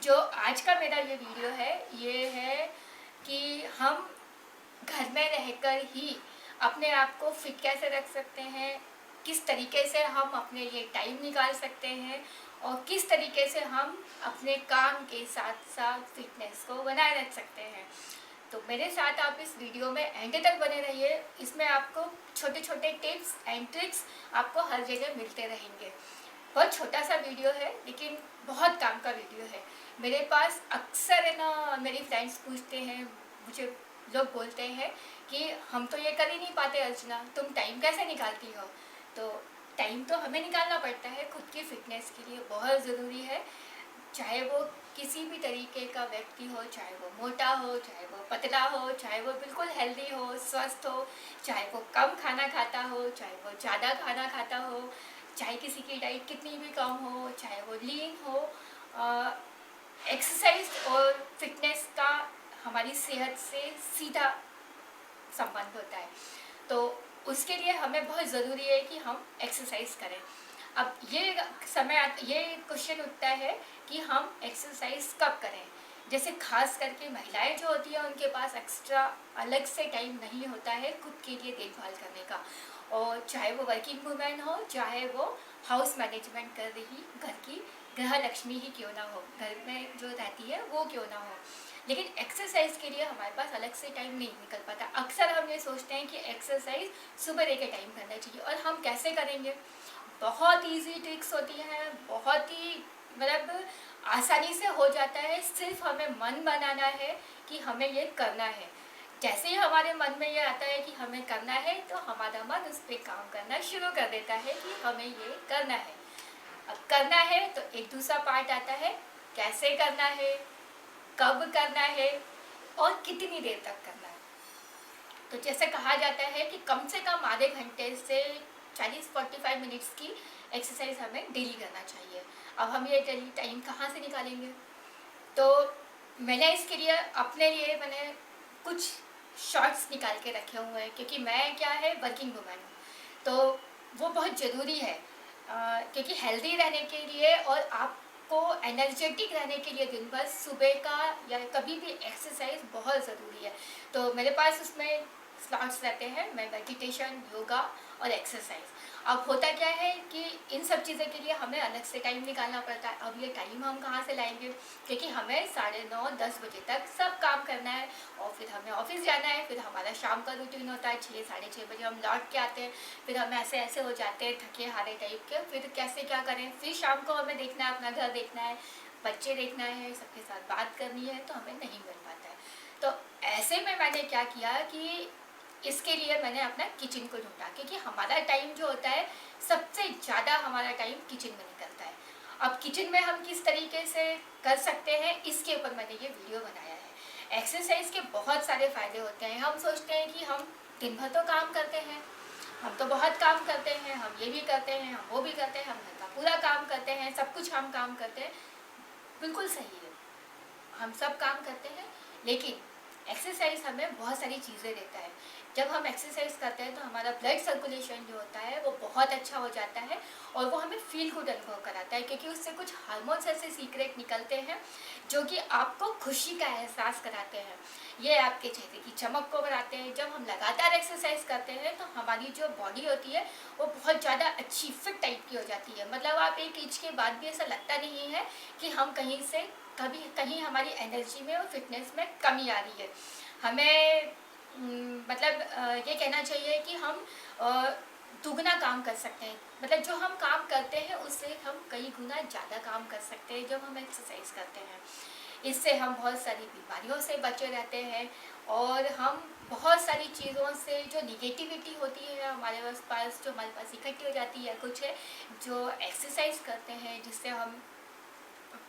जो आज का मेरा ये वीडियो है, ये है कि हम घर में रहकर ही अपने आप को फिट कैसे रख सकते हैं, किस तरीके से हम अपने लिए टाइम निकाल सकते हैं और किस तरीके से हम अपने काम के साथ साथ फिटनेस को बनाए रख सकते हैं। तो मेरे साथ आप इस वीडियो में एंड तक बने रहिए। इसमें आपको छोटे छोटे टिप्स एंड ट्रिक्स आपको हर जगह मिलते रहेंगे। बहुत छोटा सा वीडियो है लेकिन बहुत काम का वीडियो है। मेरे पास अक्सर है ना, मेरी फ्रेंड्स पूछते हैं मुझे, लोग बोलते हैं कि हम तो ये कर ही नहीं पाते अर्चना, तुम टाइम कैसे निकालती हो। तो टाइम तो हमें निकालना पड़ता है, खुद की फिटनेस के लिए बहुत ज़रूरी है। चाहे वो किसी भी तरीके का व्यक्ति हो, चाहे वो मोटा हो, चाहे वो पतला हो, चाहे वो बिल्कुल हेल्दी हो, स्वस्थ हो, चाहे वो कम खाना खाता हो, चाहे वो ज़्यादा खाना खाता हो, चाहे किसी की डाइट कितनी भी कम हो, चाहे वो लीन हो। एक्सरसाइज और फिटनेस का हमारी सेहत से सीधा संबंध होता है। तो उसके लिए हमें बहुत ज़रूरी है कि हम एक्सरसाइज करें। अब ये क्वेश्चन उठता है कि हम एक्सरसाइज कब करें। जैसे खास करके महिलाएं जो होती हैं उनके पास एक्स्ट्रा अलग से टाइम नहीं होता है खुद के लिए देखभाल करने का। और चाहे वो वर्किंग वूमेन हो, चाहे वो हाउस मैनेजमेंट कर रही घर की गृह लक्ष्मी ही क्यों ना हो, घर में जो रहती है वो क्यों ना हो, लेकिन एक्सरसाइज के लिए हमारे पास अलग से टाइम नहीं निकल पाता। अक्सर हम ये सोचते हैं कि एक्सरसाइज सुबह के टाइम करना चाहिए, और हम कैसे करेंगे। बहुत इजी ट्रिक्स होती हैं, बहुत ही मतलब आसानी से हो जाता है। सिर्फ हमें मन बनाना है कि हमें ये करना है। जैसे ही हमारे मन में ये आता है कि हमें करना है, तो हमारा मन उस पर काम करना शुरू कर देता है कि हमें ये करना है। अब करना है तो एक दूसरा पार्ट आता है, कैसे करना है, कब करना है और कितनी देर तक करना है। तो जैसे कहा जाता है कि कम से कम आधे घंटे से 40-45 मिनट्स की एक्सरसाइज हमें डेली करना चाहिए। अब हम ये डेली टाइम कहाँ से निकालेंगे। तो मैंने इसके लिए अपने लिए मैंने कुछ शॉर्ट्स निकाल के रखे हुए हैं, क्योंकि मैं क्या है वर्किंग वूमेन हूँ। तो वो बहुत ज़रूरी है, क्योंकि हेल्दी रहने के लिए और आपको एनर्जेटिक रहने के लिए दिन भर सुबह का या कभी भी एक्सरसाइज बहुत ज़रूरी है। तो मेरे पास उसमें स्लॉट्स रहते हैं, मैं मेडिटेशन, योगा और एक्सरसाइज। अब होता क्या है कि इन सब चीज़ों के लिए हमें अलग से टाइम निकालना पड़ता है। अब ये टाइम हम कहाँ से लाएंगे, क्योंकि हमें 9:30-10 बजे तक सब काम करना है और फिर हमें ऑफिस जाना है। फिर हमारा शाम का रूटीन होता है, 6-6:30 बजे हम लौट के आते हैं। फिर हम ऐसे ऐसे हो जाते हैं थके हारे टाइप के, फिर कैसे क्या करें। फिर शाम को हमें देखना है, अपना घर देखना है, बच्चे देखना है, सबके साथ बात करनी है, तो हमें नहीं मिल पाता है। तो ऐसे में मैंने क्या किया कि इसके लिए मैंने अपना किचन को ढूंढा, क्योंकि हमारा टाइम जो होता है सबसे ज़्यादा हमारा टाइम किचन में निकलता है। अब किचन में हम किस तरीके से कर सकते हैं, इसके ऊपर मैंने ये वीडियो बनाया है। एक्सरसाइज के बहुत सारे फ़ायदे होते हैं। हम सोचते हैं कि हम दिन भर तो काम करते हैं, हम तो बहुत काम करते हैं, हम ये भी करते हैं, हम वो भी करते हैं, हम घर का पूरा काम करते हैं, सब कुछ हम काम करते हैं। बिल्कुल सही है, हम सब काम करते हैं, लेकिन एक्सरसाइज हमें बहुत सारी चीज़ें देता है। जब हम एक्सरसाइज करते हैं तो हमारा ब्लड सर्कुलेशन जो होता है वो बहुत अच्छा हो जाता है, और वो हमें फील गुड अनुभव कराता है, क्योंकि उससे कुछ हार्मोन्स ऐसे सीक्रेट निकलते हैं जो कि आपको खुशी का एहसास कराते हैं। ये आपके चेहरे की चमक को बढ़ाते हैं। जब हम लगातार एक्सरसाइज करते हैं तो हमारी जो बॉडी होती है वो बहुत ज़्यादा अच्छी फिट टाइप की हो जाती है। मतलब आप एक एज के बाद भी ऐसा लगता नहीं है कि हम कहीं हमारी एनर्जी में और फिटनेस में कमी आ रही है। हमें मतलब ये कहना चाहिए कि हम दुगना काम कर सकते हैं। मतलब जो हम काम करते हैं उससे हम कई गुना ज़्यादा काम कर सकते हैं जब हम एक्सरसाइज करते हैं। इससे हम बहुत सारी बीमारियों से बचे रहते हैं, और हम बहुत सारी चीज़ों से जो निगेटिविटी होती है हमारे पास जो हमारे पास इकट्ठी हो जाती है, कुछ है जो एक्सरसाइज करते हैं जिससे हम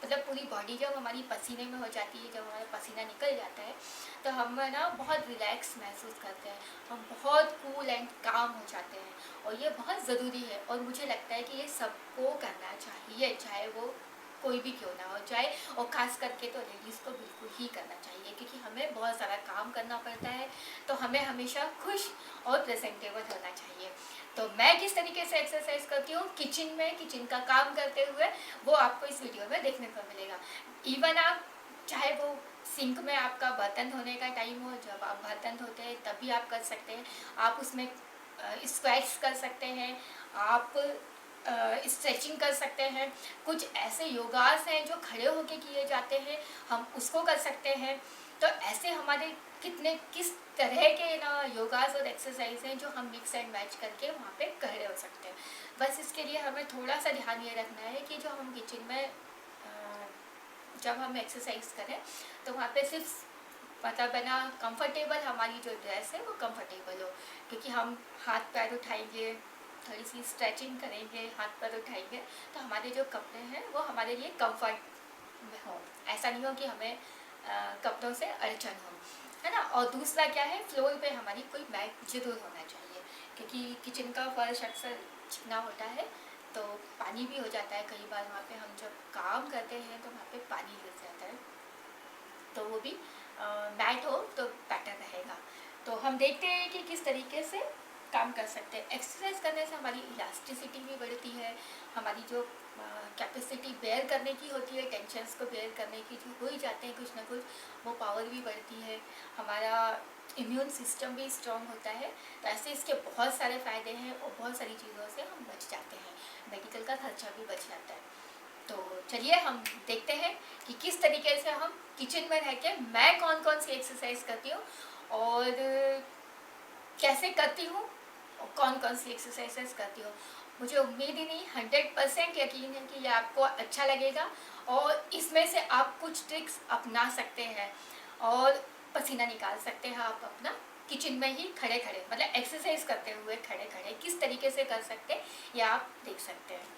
मतलब पूरी बॉडी जब हमारी पसीने में हो जाती है, जब हमारा पसीना निकल जाता है तो हम ना बहुत रिलैक्स महसूस करते हैं, हम बहुत कूल एंड काम हो जाते हैं। और ये बहुत ज़रूरी है, और मुझे लगता है कि ये सबको करना चाहिए, चाहे वो कोई भी क्यों ना हो चाहे, और ख़ास करके तो लेडीज़ को बिल्कुल ही करना चाहिए, क्योंकि हमें बहुत सारा काम करना पड़ता है, तो हमें हमेशा खुश और प्रेजेंटेबल होना चाहिए। तो मैं किस तरीके से एक्सरसाइज करती हूँ किचन में, किचन का काम करते हुए, वो आपको इस वीडियो में देखने को मिलेगा। इवन आप चाहे वो सिंक में आपका बर्तन धोने का टाइम हो, जब आप बर्तन धोते हैं तभी आप कर सकते हैं। आप उसमें स्क्वैट्स कर सकते हैं, आप स्ट्रेचिंग कर सकते हैं। कुछ ऐसे योगास हैं जो खड़े होके किए जाते हैं, हम उसको कर सकते हैं। तो ऐसे हमारे किस तरह के ना योगास और एक्सरसाइज हैं जो हम मिक्स एंड मैच करके वहाँ पे खड़े हो सकते हैं। बस इसके लिए हमें थोड़ा सा ध्यान ये रखना है कि जो हम किचन में जब हम एक्सरसाइज करें तो वहाँ पे सिर्फ मतलब है ना कंफर्टेबल हमारी जो ड्रेस है वो कंफर्टेबल हो, क्योंकि हम हाथ पैर उठाएंगे, थोड़ी सी स्ट्रेचिंग करेंगे, हाथ पैर उठाएंगे, तो हमारे जो कपड़े हैं वो हमारे लिए कंफर्ट में हो। ऐसा नहीं हो कि हमें कपड़ों से अड़चन हो, है ना। और दूसरा क्या है, फ्लोर पे हमारी कोई मैट जरूर होना चाहिए, क्योंकि किचन का फर्श अक्सर चिकना होता है तो पानी भी हो जाता है कई बार। वहाँ पे हम जब काम करते हैं तो वहाँ पे पानी गिर जाता है, तो वो भी मैट हो तो बेटर रहेगा। तो हम देखते हैं कि किस तरीके से काम कर सकते हैं। एक्सरसाइज करने से हमारी इलास्टिसिटी भी बढ़ती है, हमारी जो कैपेसिटी बेयर करने की होती है, टेंशन्स को बेयर करने की जो हो ही जाते हैं कुछ ना कुछ, वो पावर भी बढ़ती है, हमारा इम्यून सिस्टम भी स्ट्रॉन्ग होता है। तो ऐसे इसके बहुत सारे फ़ायदे हैं और बहुत सारी चीज़ों से हम बच जाते हैं, मेडिकल का खर्चा भी बच जाता है। तो चलिए हम देखते हैं कि किस तरीके से हम किचन में रह के मैं कौन कौन सी एक्सरसाइज करती हूँ और कैसे करती हूँ और कौन कौन सी एक्सरसाइजेस करती हूँ। मुझे उम्मीद ही नहीं, 100% यकीन है कि ये आपको अच्छा लगेगा और इसमें से आप कुछ ट्रिक्स अपना सकते हैं और पसीना निकाल सकते हैं आप अपना किचन में ही खड़े खड़े, मतलब एक्सरसाइज करते हुए खड़े खड़े किस तरीके से कर सकते हैं ये आप देख सकते हैं।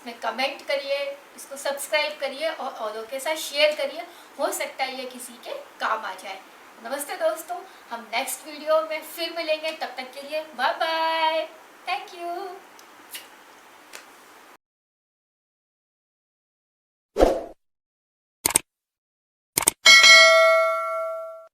इसमें कमेंट करिए, इसको सब्सक्राइब करिए और औरों के साथ शेयर करिए, हो सकता है ये किसी के काम आ जाए। नमस्ते दोस्तों, हम नेक्स्ट वीडियो में फिर मिलेंगे, तब तक के लिए बाय बाय, थैंक यू।